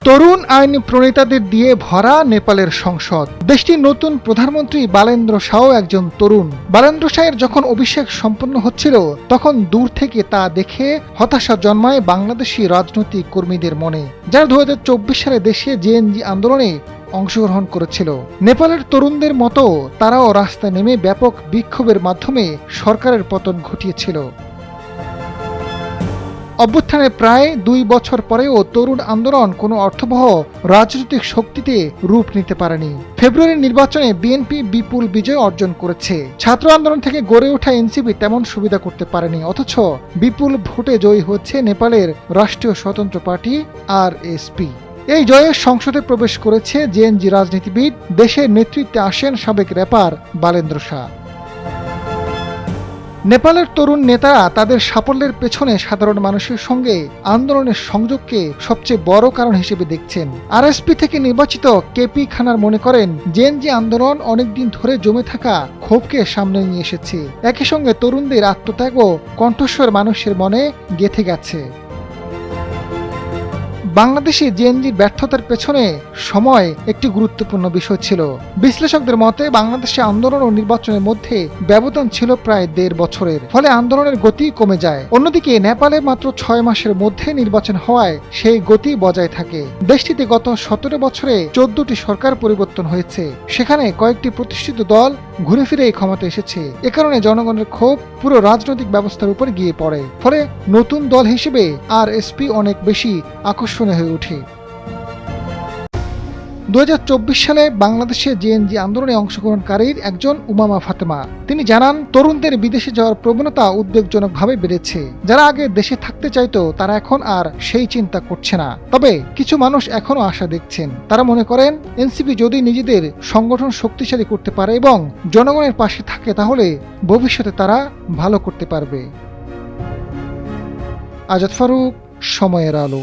তরুণ আইন প্রণেতাদের দিয়ে ভরা নেপালের সংসদ। দেশটির নতুন প্রধানমন্ত্রী বালেন্দ্র শাহ একজন তরুণ। বালেন্দ্র শাহের যখন অভিষেক সম্পন্ন হচ্ছিল তখন দূর থেকে তা দেখে হতাশা জন্মায় বাংলাদেশি রাজনৈতিক কর্মীদের মনে, যারা 2024 সালে দেশে জেএনজি আন্দোলনে অংশগ্রহণ করেছিল। নেপালের তরুণদের মতো তারাও রাস্তায় নেমে ব্যাপক বিক্ষোভের মাধ্যমে সরকারের পতন ঘটিয়েছিল। অভ্যুত্থানের প্রায় 2 বছর পরেও তরুণ আন্দোলন কোনো অর্থবহ রাজনৈতিক শক্তিতে রূপ নিতে পারেনি। ফেব্রুয়ারির নির্বাচনে বিএনপি বিপুল বিজয় অর্জন করেছে। ছাত্র আন্দোলন থেকে গড়ে ওঠা এনসিপি তেমন সুবিধা করতে পারেনি, অথচ বিপুল ভোটে জয়ী হচ্ছে নেপালের রাষ্ট্রীয় স্বতন্ত্র পার্টি আরএসপি। এই জয়ে সংসদে প্রবেশ করেছে জেএনজি রাজনীতিবিদ, দেশের নেতৃত্বে আসেন সাবেক র্যাপার বালেন্দ্র শাহ। নেপালের তরুণ নেতারা তাদের সাফল্যের পেছনে সাধারণ মানুষের সঙ্গে আন্দোলনের সংযোগকে সবচেয়ে বড় কারণ হিসেবে দেখছেন। আরএসপি থেকে নির্বাচিত কেপি খানার মনে করেন, জেএনজি আন্দোলন অনেকদিন ধরে জমে থাকা ক্ষোভকে সামনে নিয়ে এসেছে। একই সঙ্গে তরুণদের আত্মত্যাগ ও কণ্ঠস্বর মানুষের মনে গেঁথে গেছে। বাংলাদেশে জেএনজির ব্যর্থতার পেছনে সময় একটি গুরুত্বপূর্ণ বিষয় ছিল। বিশ্লেষকদের মতে বাংলাদেশে আন্দোলন ও নির্বাচনের মধ্যে ব্যবধান ছিল প্রায় 1.5 বছরের, ফলে আন্দোলনের গতি কমে যায়। অন্যদিকে নেপালে মাত্র 6 মাসের মধ্যে নির্বাচন হওয়ায় সেই গতি বজায় থাকে। দেশটিতে গত 17 বছরে 14টি সরকার পরিবর্তন হয়েছে, সেখানে কয়েকটি প্রতিষ্ঠিত দল ঘুরে ফিরে এই ক্ষমতা এসেছে। এ কারণে জনগণের ক্ষোভ পুরো রাজনৈতিক ব্যবস্থার উপর গিয়ে পড়ে, ফলে নতুন দল হিসেবে আরএসপি অনেক বেশি আকর্ষণীয় হয়ে ওঠে। 2024 সালে বাংলাদেশে জেএনজি আন্দোলনে অংশগ্রহণকারীর একজন উমামা ফাতেমা। তিনি জানান, তরুণদের বিদেশে যাওয়ার প্রবণতা উদ্বেগজনকভাবে বেড়েছে। যারা আগে দেশে থাকতে চাইতো তারা এখন আর সেই চিন্তা করছে না। তবে কিছু মানুষ এখনো আশা দেখছেন। তারা মনে করেন, এনসিপি যদি নিজেদের সংগঠন শক্তিশালী করতে পারে এবং জনগণের পাশে থাকে তাহলে ভবিষ্যতে তারা ভালো করতে পারবে। আজাদ ফারুক, সময়ের আলো।